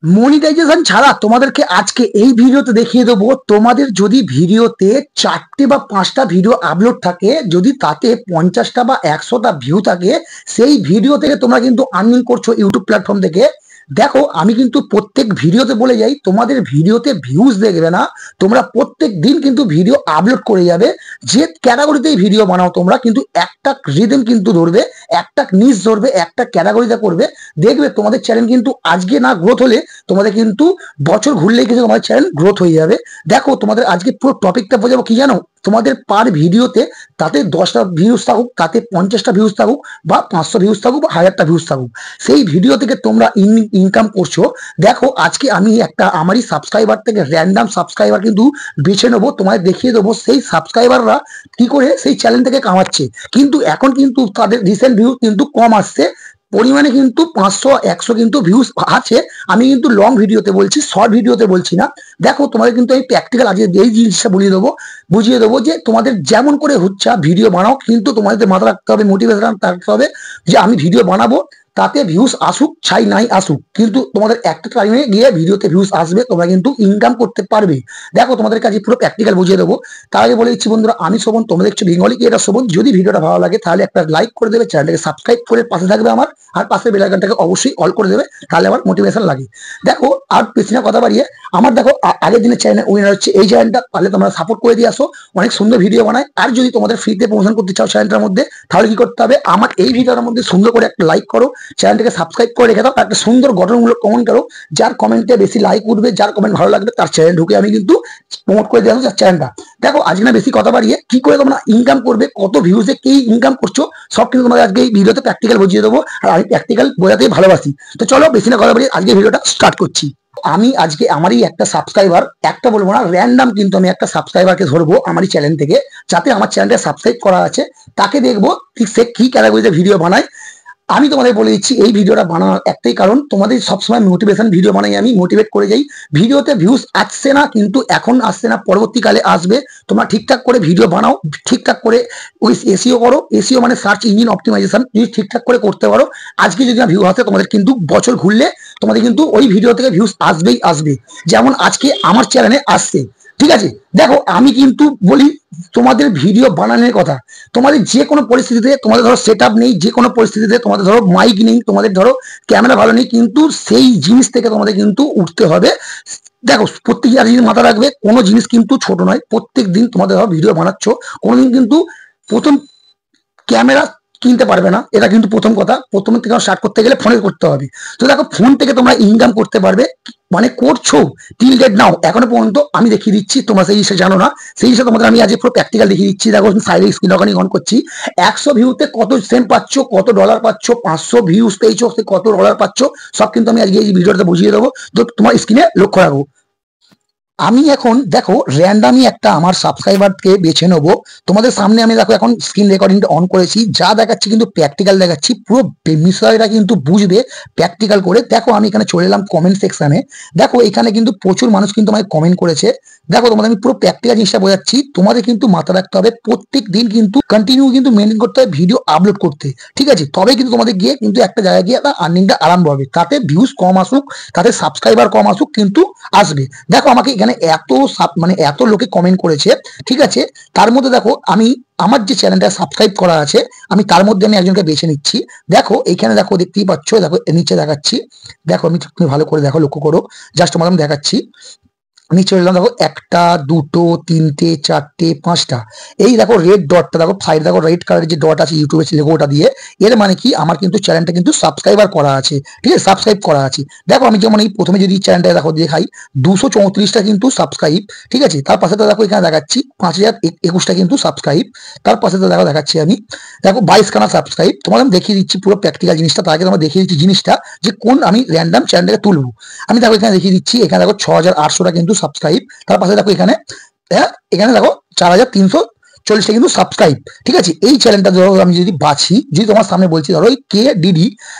Monetization ছাড়া তোমাদেরকে আজকে এই ভিডিওতে দেখিয়ে দেবো, তোমাদের যদি ভিডিওতে 4টে বা 5টা ভিডিও আপলোড থাকে, যদি তাতে 50টা বা 100টা ভিউ থাকে, সেই ভিডিও থেকে তোমরা কিন্তু আর্নিং করছো ইউটিউব প্ল্যাটফর্ম থেকে। দেখো, আমি কিন্তু প্রত্যেক ভিডিওতে বলে যাই, তোমাদের ভিডিওতে ভিউজ দেখবে না, তোমরা প্রত্যেক দিন কিন্তু ভিডিও আপলোড করে যাবে। যে ক্যাটাগরিতেই ভিডিও বানাও তোমরা কিন্তু একটা রিদম কিন্তু ধরবে, একটা নিচ ধরবে, একটা ক্যাটাগরিতে করবে। দেখবে তোমাদের চ্যানেল কিন্তু আজকে না গ্রোথ হলে তোমাদের কিন্তু বছর ঘুরলেই কিন্তু তোমাদের চ্যানেল গ্রোথ হয়ে যাবে। দেখো, তোমাদের আজকে পুরো টপিকটা বোঝাবো কি জানো, তোমাদের পার ভিডিওতে তাতে 10টা ভিউজ থাকুক, তাতে 50টা ভিউজ থাকুক, বা 500 ভিউজ থাকুক, বা 1000টা ভিউজ থাকুক, সেই ভিডিও থেকে তোমরা ইনকাম করছো। দেখো, আজকে আমি একটা আমারই সাবস্ক্রাইবার থেকে র্যান্ডাম সাবস্ক্রাইবার কিন্তু বেছে নেবো, তোমাদের দেখিয়ে দেবো সেই সাবস্ক্রাইবাররা কি করে সেই চ্যানেল থেকে কামাচ্ছে। কিন্তু এখন কিন্তু তাদের রিসেন্ট ভিউ কিন্তু কম আসছে, পরিমাণে কিন্তু 500 100 কিন্তু ভিউজ আছে। আমি কিন্তু লং ভিডিওতে বলছি, শর্ট ভিডিওতে বলছি না। দেখো, তোমাদের কিন্তু এই প্র্যাকটিক্যাল আজকে এই জিনিসটা বুঝিয়ে দেবো যে তোমাদের যেমন করে হচ্ছে ভিডিও বানাও, কিন্তু তোমাদের মাথা রাখতে হবে, মোটিভেশন থাকতে হবে যে আমি ভিডিও বানাবো, তাতে ভিউজ আসুক চাই নাই আসুক, কিন্তু তোমাদের একটা টাইমে গিয়ে ভিডিওতে ভিউজ আসবে, তোমরা কিন্তু ইনকাম করতে পারবে। দেখো, তোমাদের কাছে পুরো প্র্যাকটিক্যাল বুঝিয়ে দেবো। তার আগে বলে দিচ্ছি বন্ধুরা, আমি শোভন, তোমরা দেখছো বেঙ্গলি কি, এটা শোভন। যদি ভিডিওটা ভালো লাগে তাহলে একটা লাইক করে দেবে, চ্যানেলটাকে সাবস্ক্রাইব করে পাশে থাকবে আমার, আর পাশের বেল আইকনটাকে অবশ্যই অল করে দেবে, তাহলে আমার মোটিভেশন লাগে। দেখো, আর বেশি না কথা বাড়িয়ে, আমার দেখো আগের দিনের চ্যানেল উইনার হচ্ছে এই চ্যানেলটা, পারলে তোমরা সাপোর্ট করে দিয়ে আসো, অনেক সুন্দর ভিডিও বানায়। আর যদি তোমাদের ফ্রিতে প্রমোশন করতে চাও চ্যানেলটার মধ্যে, তাহলে কি করতে হবে, আমার এই ভিডিওটার মধ্যে সুন্দর করে একটা লাইক করো, চ্যানেলটাকে সাবস্ক্রাইব করে রেখে দাও, একটা সুন্দর গঠনমূলক কমেন্ট করো। যার কমেন্টে বেশি লাইক উঠবে, যার কমেন্ট ভালো লাগবে, তার চ্যানেল ঢুকে আমি কিন্তু প্রমোট করে দিয়ে আসবো চ্যানেলটা। দেখো, আজকে না বেশি কথা বাড়িয়ে কি করে তোমরা ইনকাম করবে, কত ভিউজে কি ইনকাম করছো, সব কিন্তু তোমাদের আজকে এই ভিডিওতে প্র্যাকটিক্যাল বুঝিয়ে দেবো। আর আমি প্র্যাকটিক্যাল বোঝাতেই ভালোবাসি। তো চলো, বেশি না কথা বাড়িয়ে আজকে ভিডিওটা স্টার্ট করছি। আমি আজকে আমারই একটা সাবস্ক্রাইবার, একটা বলবো না, র্যান্ডাম কিন্তু আমি একটা সাবস্ক্রাইবারকে ধরবো আমারই চ্যানেল থেকে, যাতে আমার চ্যানেলটা সাবস্ক্রাইব করা আছে, তাকে দেখবো ঠিক সে কি ক্যাটাগরিতে ভিডিও বানায়। আমি তোমাদের বলে দিচ্ছি, এই ভিডিওটা বানানোর একটাই কারণ, তোমাদের সবসময় মোটিভেশন ভিডিও বানাই, আমি মোটিভেট করে যাই। ভিডিওতে ভিউজ আসছে না, কিন্তু এখন আসছে না, পরবর্তীকালে আসবে। তোমরা ঠিকঠাক করে ভিডিও বানাও, ঠিকঠাক করে ওই এসইও করো। এসইও মানে সার্চ ইঞ্জিন অপটিমাইজেশন, যদি ঠিকঠাক করে করতে পারো, আজকে যদি না ভিউ আসে, তোমাদের কিন্তু বছর ঘুরলে তোমাদের কিন্তু ওই ভিডিও থেকে ভিউজ আসবেই আসবে, যেমন আজকে আমার চ্যানেলে আসছে। ঠিক আছে, দেখো, আমি কিন্তু বলি তোমাদের ভিডিও বানানোর কথা, তোমাদের যে কোনো পরিস্থিতিতে, তোমাদের ধরো সেট আপ নেই, যে কোনো পরিস্থিতিতে তোমাদের ধরো মাইক নেই, তোমাদের ধরো ক্যামেরা ভালো নেই, কিন্তু সেই জিনিস থেকে তোমাদের কিন্তু উঠতে হবে। দেখো, প্রত্যেক জিনিস মাথা রাখবে, কোনো জিনিস কিন্তু ছোট নয়। প্রত্যেক দিন তোমাদের ধরো ভিডিও বানাচ্ছ, কোনোদিন কিন্তু প্রথম ক্যামেরা কিনতে পারবে না, এটা কিন্তু প্রথম কথা। প্রথম থেকে স্টার্ট করতে গেলে ফোনে করতে হবে। তো দেখো, ফোন থেকে তোমরা ইনকাম করতে পারবে, মানে করছো টিল ডেট নাও এখনো পর্যন্ত। আমি দেখিয়ে দিচ্ছি, তোমরা সেই জিনিসটা জানো না, সেই জিনিসটা তোমাদের আমি আজ পুরো প্র্যাকটিক্যাল দেখিয়ে দিচ্ছি। দেখো, সাইডে স্ক্রিন ওখানে অন করছি, 100 ভিউতে কত সেন্ট পাচ্ছ, কত ডলার পাচ্ছ, 500 ভিউজ পেয়েছো কত ডলার পাচ্ছ, সব কিন্তু আমি আজকে এই ভিডিওটা বুঝিয়ে দেবো। তো তোমার স্ক্রিনে লক্ষ্য রাখো। আমি এখন দেখো র্যান্ডামই একটা আমার সাবস্ক্রাইবারকে বেছে নেবো। তোমাদের সামনে আমি দেখো এখন স্ক্রিন রেকর্ডিংটা অন করেছি, যা দেখাচ্ছি কিন্তু প্র্যাকটিক্যাল দেখাচ্ছি, পুরো বিষয়টা কিন্তু বুঝবে প্র্যাকটিক্যাল করে। দেখো, আমি এখানে চলে এলাম কমেন্ট সেকশনে। দেখো, এখানে কিন্তু প্রচুর মানুষ কিন্তু আমাকে কমেন্ট করেছে। দেখো, তোমাদের আমি পুরো প্র্যাকটিক্যাল জিনিসটা বোঝাচ্ছি। তোমাদের কিন্তু মাথা রাখতে হবে, প্রত্যেক দিন কিন্তু কন্টিনিউ কিন্তু মেনটেন করতে হবে ভিডিও আপলোড করতে। ঠিক আছে, তবে কিন্তু তোমাদের গিয়ে কিন্তু একটা জায়গায় গিয়ে আর্নিংটা আরম্ভ হবে, তাতে ভিউজ কম আসুক, তাতে সাবস্ক্রাইবার কম আসুক, কিন্তু আসবে। দেখো, আমাকে এখানে এত মানে এত লোকে কমেন্ট করেছে। ঠিক আছে, তার মধ্যে দেখো, আমি আমার যে চ্যানেলটা সাবস্ক্রাইব করা আছে, আমি তার মধ্যে আমি একজনকে বেছে নিচ্ছি। দেখো, এখানে দেখো, দেখতেই পাচ্ছ, দেখো নিচে দেখাচ্ছি। দেখো, আমি তুমি ভালো করে দেখো, লক্ষ্য করো, জাস্ট তোমাদের আমি দেখাচ্ছি। নিচে এলাম, দেখো, একটা, দুটো, তিনটে, চারটে, 5টা। এই দেখো রেড ডটটা, দেখো সাইড, দেখো রেড কালারের যে ডট আছে ইউটিউবে লোগোটা দিয়ে, এর মানে কি আমার কিন্তু চ্যানেলটা কিন্তু সাবস্ক্রাইবার করা আছে। ঠিক আছে, সাবস্ক্রাইব করা আছে। দেখো, আমি যেমন এই প্রথমে যদি চ্যানেলটা দেখো দেখাই, 234টা কিন্তু সাবস্ক্রাইব। ঠিক আছে, তার পাশে তো দেখো এখানে দেখাচ্ছি 5021টা কিন্তু সাবস্ক্রাইব। তার পাশে তো দেখো দেখাচ্ছি আমি, দেখো 22খানা সাবস্ক্রাইব। তোমাদের আমি দেখিয়ে দিচ্ছি পুরো প্র্যাকটিক্যাল জিনিসটা, তার আগে তোমার দেখিয়ে দিচ্ছি জিনিসটা যে কোন আমি র্যান্ডাম চ্যানেলটাকে তুলবো। আমি দেখো এখানে দেখিয়ে দিচ্ছি, এখানে দেখো 6800টা কিন্তু সাবস্ক্রাইব। তার পাশে দেখো এখানে, হ্যাঁ, এখানে দেখো 4300 40টা কিন্তু সাবস্ক্রাইব। ঠিক আছে, এই চ্যানেলটা ধরো আমি যদি বাছি, যদি তোমার সামনে বলছি ধরো KDD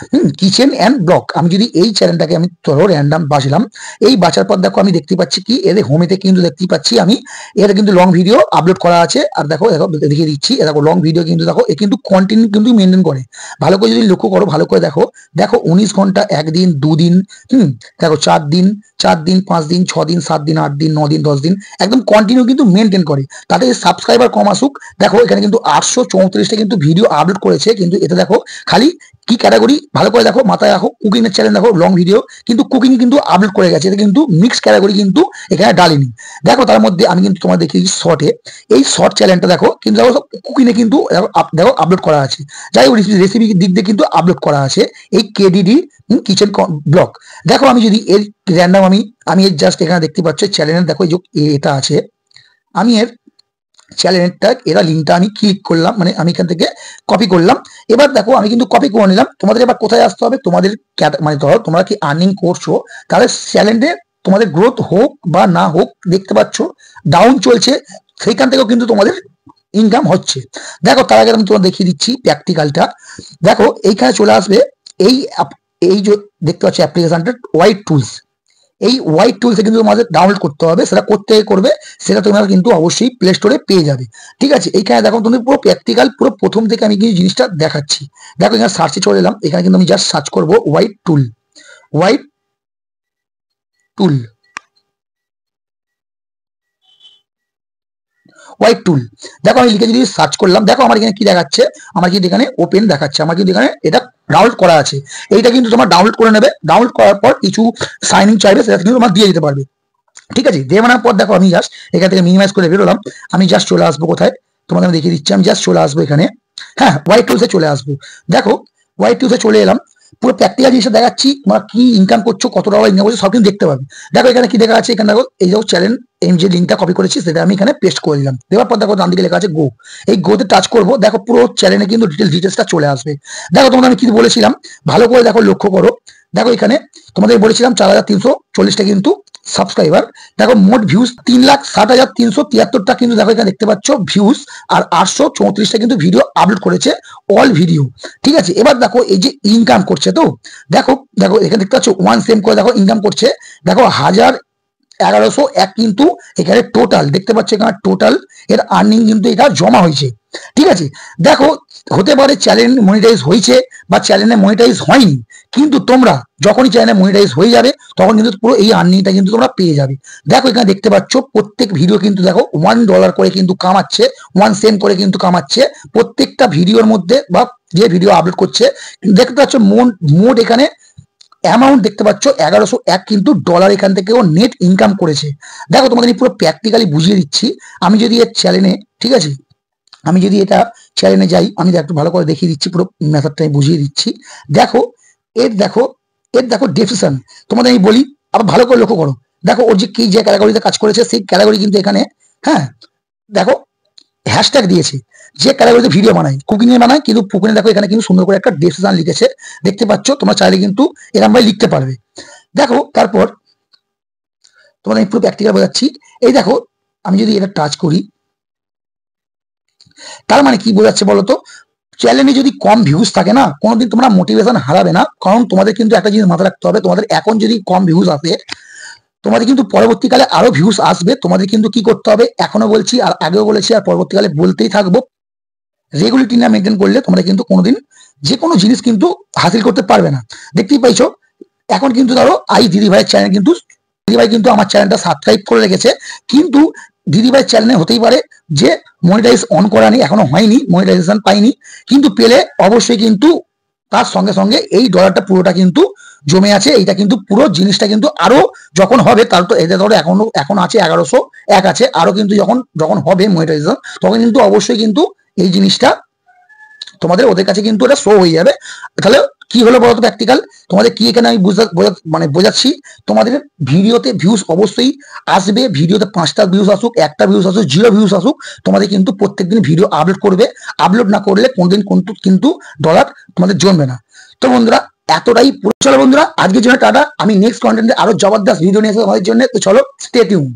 কিচেন অ্যান্ড ব্লগ, আমি যদি এই চ্যানেলটাকে আমি ধরো র্যান্ডাম বাছলাম, এই বাছার পর দেখো আমি দেখতে পাচ্ছি কি এদের হোমেতে কিন্তু দেখতে পাচ্ছি আমি এর কিন্তু লং ভিডিও আপলোড করা আছে। আর দেখো দেখো দেখিয়ে দিচ্ছি, দেখো লং ভিডিও কিন্তু দেখো এ কিন্তু কন্টিনিউ কিন্তু মেনটেন করে। ভালো করে যদি লক্ষ্য করো, ভালো করে দেখো, দেখো 19 ঘন্টা, একদিন, দুদিন, দেখো 4 দিন, 4 দিন, 5 দিন, 6 দিন, 7 দিন, 8 দিন, 9 দিন, 10 দিন, একদম কন্টিনিউ কিন্তু মেনটেন করে। তাতে সাবস্ক্রাইবার কম আসুক, দেখো এখানে কিন্তু 834টা কিন্তু ভিডিও আপলোড করেছে। কিন্তু এতে দেখো খালি কি ক্যাটাগরি, ভালো করে দেখো, মাথায় রাখো, কুকিং এর চ্যানেল দেখো লং ভিডিও কিন্তু কুকিং কিন্তু আপলোড করে গেছে, এটা কিন্তু মিক্স ক্যাটাগরি কিন্তু এখানে ডালিনি। দেখো তার মধ্যে আমি কিন্তু তোমার দেখি শর্টে, এই শর্ট চ্যানেলটা দেখো কিন্তু দেখো কুকিং এ কিন্তু দেখো আপলোড করা আছে, যাই হোক রেসিপি দিক দিয়ে কিন্তু আপলোড করা আছে এই KDD কিচেন ব্লগ। দেখো আমি যদি এর র্যান্ডাম আমি এর জাস্ট এখানে দেখতে পাচ্ছ চ্যানেলের দেখো এটা আছে, আমি এর চ্যানেলটা এরা লিঙ্কটা আমি ক্লিক করলাম, মানে আমি এখান থেকে কপি করলাম। এবার দেখো আমি কিন্তু কপি করে নিলাম। তোমাদের এবার কোথায় আসতে হবে, তোমাদের মানে ধরো তোমরা কি আর্নিং করছো, তাহলে চ্যানেলে তোমাদের গ্রোথ হোক বা না হোক, দেখতে পাচ্ছ ডাউন চলছে, সেইখান থেকেও কিন্তু তোমাদের ইনকাম হচ্ছে। দেখো তার আগে আমি তোমার দেখিয়ে দিচ্ছি প্র্যাকটিক্যালটা। দেখো এইখানে চলে আসবে এই এই যে দেখতে পাচ্ছ অ্যাপ্লিকেশনটা ওয়াইড টুলস, এই ওয়াইড টুলসে কিন্তু তোমাদের ডাউনলোড করতে হবে, সেটা করতে করবে সেটা তোমরা কিন্তু অবশ্যই প্লে স্টোরে পেয়ে যাবে। ঠিক আছে, এইখানে দেখো তুমি পুরো প্র্যাকটিক্যাল পুরো প্রথম থেকে আমি কিন্তু জিনিসটা দেখাচ্ছি। দেখো এখানে সার্চে চলে এলাম, এখানে কিন্তু আমি জাস্ট সার্চ করবো ওয়াইড টুল, ওয়াইড টুল, ওয়াইড টুল। দেখো আমি লিখে যদি সার্চ করলাম, দেখো আমার এখানে কি দেখাচ্ছে, আমার কিন্তু এখানে ওপেন দেখাচ্ছে, আমার কিন্তু এখানে এটা ডাউনলোড করা আছে। এইটা কিন্তু তোমার ডাউনলোড করে নেবে, ডাউনলোড করার পর কিছু সাইন ইন চাইবে, সেটা কিন্তু তোমার দিয়ে দিতে পারবে। ঠিক আছে, দিয়ে আনার পর দেখো আমি জাস্ট এখান থেকে মিনিমাইজ করে বেরোলাম, আমি জাস্ট চলে আসবো কোথায়, তোমাদের আমি দেখিয়ে দিচ্ছি, আমি জাস্ট চলে আসবো এখানে, হ্যাঁ ওয়াইড টুলসে চলে আসবো। দেখো ওয়াইড টুলসে চলে এলাম, পুরো প্র্যাকটিক্যাল জিনিসটা দেখাচ্ছি, তোমরা কি ইনকাম করছো, কত টাকা ইনকাম করছো সব কিন্তু দেখতে পাবে। দেখো এখানে কি দেখা আছে, এখানে দেখো এই দেখো চ্যানেল আমি যে লিঙ্কটা কপি করেছি সেটা আমি এখানে পেস্ট করে দিলাম। দেওয়ার পর দেখো ডান দিকে লেখা আছে গো, এই গোতে টাচ করবো, দেখো পুরো চ্যানেলে কিন্তু ডিটেলসটা চলে আসবে। দেখো তোমরা আমি কি বলেছিলাম, ভালো করে দেখো লক্ষ্য করো, দেখো এখানে তোমাদের বলেছিলাম 4340টা কিন্তু সাবস্ক্রাইবার, দেখো মোট ভিউজ 3,60,373টা কিন্তু দেখো এখানে দেখতে পাচ্ছ ভিউজ, আর 834টা কিন্তু ভিডিও আপলোড করেছে, অল ভিডিও। ঠিক আছে, এবার দেখো এই যে ইনকাম করছে, তো দেখো দেখো এখানে দেখতে পাচ্ছ 1 সেম করে দেখো ইনকাম করছে, দেখো 1101 কিন্তু এখানে টোটাল দেখতে পাচ্ছ, এখানে টোটাল এর আর্নিং কিন্তু এটা জমা হয়েছে। ঠিক আছে, দেখো হতে পারে চ্যানেল মনিটাইজ হয়েছে বা চ্যানেলে মনিটাইজ হয়নি, কিন্তু তোমরা যখনই চ্যানেলে মনিটাইজ হয়ে যাবে তখন কিন্তু পুরো এই আর্নিংটা কিন্তু তোমরা পেয়ে যাবে। দেখো এখানে দেখতে পাচ্ছ প্রত্যেক ভিডিও কিন্তু দেখো $1 করে কিন্তু কামাচ্ছে, 1 সেন্ট করে কিন্তু কামাচ্ছে প্রত্যেকটা ভিডিওর মধ্যে, বা যে ভিডিও আপলোড করছে। দেখতে পাচ্ছ মোট এখানে অ্যামাউন্ট দেখতে পাচ্ছ 1101 কিন্তু ডলার এখান থেকেও নেট ইনকাম করেছে। দেখো তোমাদের পুরো প্র্যাকটিক্যালি বুঝিয়ে দিচ্ছি, আমি যদি এর চ্যানেলে, ঠিক আছে, আমি যদি এটা চ্যানেলে যাই, আমি একটু ভালো করে দেখিয়ে দিচ্ছি, পুরো মেথডটা আমি বুঝিয়ে দিচ্ছি। দেখো এর দেখো এর দেখো ডেসক্রিপশন তোমাদের আমি বলি, আবার ভালো করে লক্ষ্য করো, দেখো ওর যে কি যে ক্যাটাগরিতে কাজ করেছে সেই ক্যাটাগরি কিন্তু এখানে, হ্যাঁ দেখো হ্যাশট্যাগ দিয়েছে, যে ক্যাটাগরিতে ভিডিও বানায় কুকিং এ বানায়, কিন্তু কুকিং দেখো এখানে কিন্তু সুন্দর করে একটা ডেসক্রিপশন লিখেছে, দেখতে পাচ্ছ, তোমরা চাইলে কিন্তু এরকম ভাবে লিখতে পারবে। দেখো তারপর তোমাদের আমি পুরো প্র্যাকটিক্যাল বোঝাচ্ছি। এই দেখো আমি যদি এটা টাচ করি, তার মানে কি বোঝাচ্ছে বলতো, চ্যানেলে যদি কম ভিউজ থাকে না, কোনোদিন তোমরা মোটিভেশন হারাবে না, কারণ তোমাদের কিন্তু একটা জিনিস মাথায় রাখতে হবে, তোমাদের এখন যদি কম ভিউজ আসে, তোমাদের কিন্তু পরবর্তীকালে আরো ভিউজ আসবে। তোমাদের কিন্তু কি করতে হবে, এখনো বলছি আর আগেও বলেছি আর পরবর্তীকালে বলতেই থাকবো, রেগুলারিটি না মেনটেন করলে তোমরা কিন্তু কোনোদিন যে কোনো জিনিস কিন্তু হাসিল করতে পারবে না। দেখতেই পাইছো এখন কিন্তু ধরো দিদি ভাইয়ের চ্যানেল কিন্তু, দিদিভাই কিন্তু আমার চ্যানেলটা সাবস্ক্রাইব করে রেখেছে, কিন্তু দিদিভাইয়ের চ্যানেলে হতেই পারে যে মনিটাইজ অন করা নেই, এখনো হয়নি, মনিটাইজেশন পাইনি, কিন্তু পেলে অবশ্যই কিন্তু তার সঙ্গে সঙ্গে এই ডলারটা পুরোটা কিন্তু জমে আছে। এইটা কিন্তু পুরো জিনিসটা কিন্তু আরো যখন হবে, তার তো এদের ধরো এখন আছে 1101 আছে, আরো কিন্তু যখন যখন হবে মনিটাইজেশন, তখন কিন্তু অবশ্যই কিন্তু এই জিনিসটা তোমাদের ওদের কাছে কিন্তু এটা শো হয়ে যাবে। তাহলে কি হলো বলতো প্র্যাকটিক্যাল, তোমাদের কি এখানে আমি মানে বোঝাচ্ছি, তোমাদের ভিডিওতে ভিউজ অবশ্যই আসবে, ভিডিওতে 5টা ভিউজ আসুক, 1টা ভিউজ আসুক, 0 ভিউজ আসুক, তোমাদের কিন্তু প্রত্যেকদিন ভিডিও আপলোড করবে, আপলোড না করলে কোনদিন কিন্তু ডলার তোমাদের জমবে না। তো বন্ধুরা এতটাই, চলো বন্ধুরা আজকের জন্য টাটা, আমি নেক্সট কন্টেন্টে আরো জবরদস্ত ভিডিও নিয়ে আসবো আমাদের জন্য, তো চলো স্টে টিউন।